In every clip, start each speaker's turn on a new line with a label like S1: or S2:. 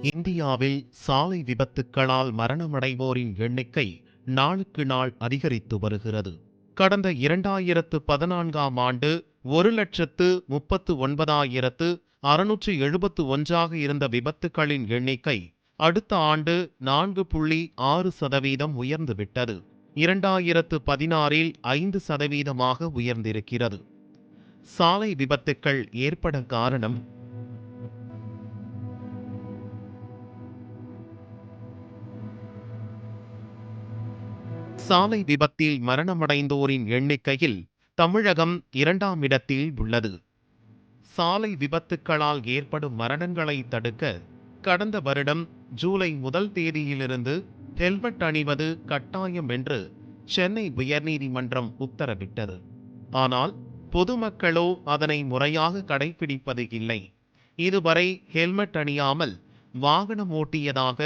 S1: இந்தியாவில் சாலை விபத்துக்களால் மரணமடைவோரின் எண்ணிக்கை நாளுக்கு நாள் அதிகரித்து வருகிறது. கடந்த 2014ஆம் ஆண்டு 1,39,671 இருந்த விபத்துகளின் எண்ணிக்கை அடுத்த ஆண்டு 4.6% உயர்ந்துவிட்டது. 2016இல் 5% உயர்ந்திருக்கிறது. சாலை விபத்துக்கள் ஏற்பட காரணம் சாலை விபத்தில் மரணமடைந்தோரின் எண்ணிக்கையில் தமிழகம் 2ஆம் இடத்தில் உள்ளது. சாலை விபத்துக்களால் ஏற்படும் மரணங்களை தடுக்க கடந்த வருடம் ஜூலை 1 தேதியிலிருந்து ஹெல்மெட் அணிவது கட்டாயம் என்று சென்னை உயர்நீதிமன்றம் உத்தரவிட்டது. ஆனால் பொதுமக்களோ அதனை முறையாக கடைபிடிப்பது இல்லை. இதுவரை ஹெல்மெட் அணியாமல் வாகனம் ஓட்டியதாக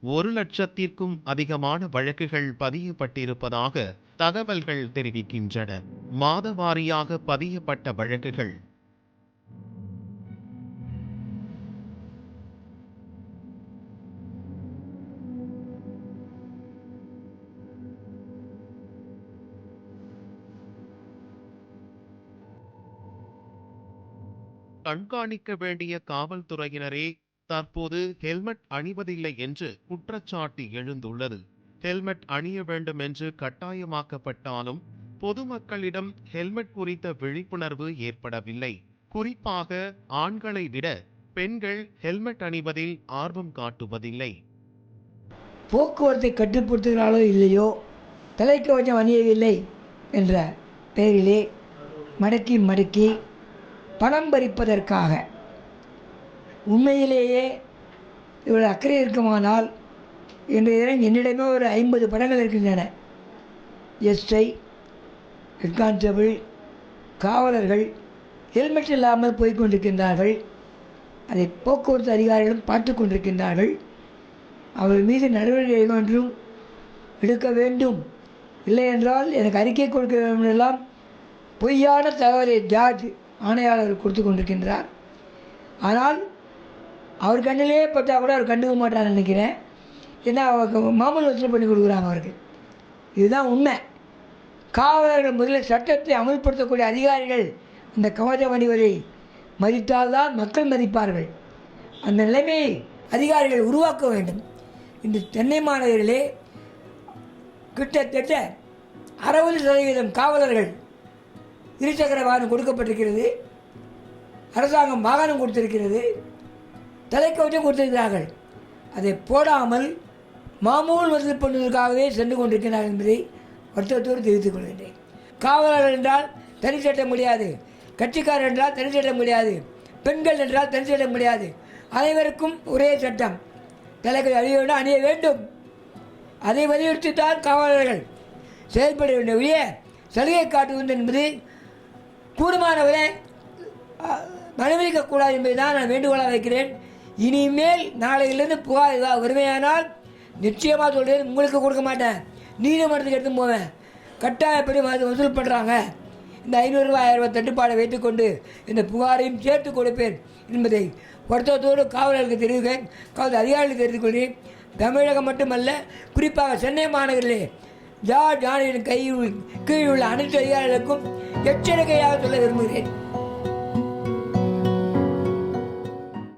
S1: 1,00,000க்கும் அதிகமான வழக்குகள் பதியப்பட்டிருப்பதாக தகவல்கள் தெரிவிக்கின்றன. மாதவாரியாக பதியப்பட்ட வழக்குகள் கண்காணிக்க வேண்டிய காவல்துறையினரே தற்போது ஹெல்மெட் அணிவதில்லை என்று குற்றச்சாட்டு எழுந்துள்ளது. ஹெல்மெட் அணிய வேண்டும் என்று கட்டாயமாக்கப்பட்டாலும் பொதுமக்களிடம் ஹெல்மெட் குறித்த விழிப்புணர்வு ஏற்படவில்லை. குறிப்பாக ஆண்களை விட பெண்கள் ஹெல்மெட் அணிவதில் ஆர்வம் காட்டுவதில்லை.
S2: போக்குவரத்தை கட்டுப்படுத்துகிறாளோ இல்லையோ தலைக்கவசம் அணியவில்லை என்ற பெயரிலே மடக்கி பணம் பறிப்பதற்காக உண்மையிலேயே இவ்வளவு அக்கறை இருக்குமானால் இன்றைய தினம் என்னிடமே ஒரு 50 படங்கள் இருக்கின்றன. எஸ்ஐ, ஹெட் கான்ஸ்டபிள், காவலர்கள் ஹெல்மெட் இல்லாமல் போய்கொண்டிருக்கின்றார்கள். அதை போக்குவரத்து அதிகாரிகளும் பார்த்து கொண்டிருக்கின்றார்கள். அவர்கள் மீது நடவடிக்கை ஒன்றும் எடுக்க வேண்டும், இல்லை என்றால் எனக்கு அறிக்கை கொடுக்க வேண்டும் எல்லாம் பொய்யான தகவலை ஜார்ஜ் ஆணையாளர் கொடுத்து கொண்டிருக்கின்றார். ஆனால் அவர் கண்ணிலே பட்டால் கூட அவர் கண்டுக்க மாட்டார்னு நினைக்கிறேன். ஏன்னா அவருக்கு மாமூல் வசூல் பண்ணி கொடுக்குறாங்க அவருக்கு. இதுதான் உண்மை. காவலர்கள் முதலில் சட்டத்தை அமல்படுத்தக்கூடிய அதிகாரிகள் அந்த கவசம் அணிவதை மதித்தால்தான் மக்கள் மதிப்பார்கள். அந்த நிலைமையை அதிகாரிகள் உருவாக்க வேண்டும். இந்த சென்னை மாநகரிலே கிட்டத்தட்ட 60% காவலர்கள் இருசக்கர வாகனம் கொடுக்கப்பட்டிருக்கிறது. அரசாங்கம் வாகனம் கொடுத்திருக்கிறது, தலைக்கவசம் கொடுத்திருக்கிறார்கள். அதை போடாமல் மாமூல் வசூல் பண்ணுவதற்காகவே சென்று கொண்டிருக்கிறார்கள் என்பதை வருத்தத்தோடு தெரிவித்துக் கொள்கின்றேன். காவலர்கள் என்றால் தனி சட்டம் முடியாது, கட்சிக்காரர் என்றால் தனி சட்டம் முடியாது, பெண்கள் என்றால் தனி சட்டம் முடியாது. அனைவருக்கும் ஒரே சட்டம். தலைக்கவசம் அணிய வேண்டும். அதை வலியுறுத்தித்தான் காவலர்கள் செயல்பட வேண்டிய சலுகை காட்டுவது என்பது கூடுமானவரை அனுமதிக்கக்கூடாது என்பதை தான் நான் வேண்டுகோளாக வைக்கிறேன். இனிமேல் நாளையிலிருந்து புகார் ஏதாவது வருமையானால் நிச்சயமாக சொல்கிறேன், உங்களுக்கு கொடுக்க மாட்டேன், நீதிமன்றத்துக்கு எடுத்து போவேன். கட்டாயப்படி வசூல் பண்ணுறாங்க. இந்த 500 ரூபாய் 1000 ரூபாய் தட்டுப்பாடை வைத்துக்கொண்டு இந்த புகாரையும் சேர்த்து கொடுப்பேன் என்பதை வருத்தத்தோடு காவலர்களுக்கு தெரிவிக்கிறேன், காவல் அதிகாரிகளுக்கு தெரிவித்துக் கொள்கிறேன். தமிழகம் மட்டுமல்ல, குறிப்பாக சென்னை மாநகரிலே ஜார்ஜ் ஆணையரின் கீழ் உள்ள அனைத்து அதிகாரிகளுக்கும் எச்சரிக்கையாக சொல்ல விரும்புகிறேன்.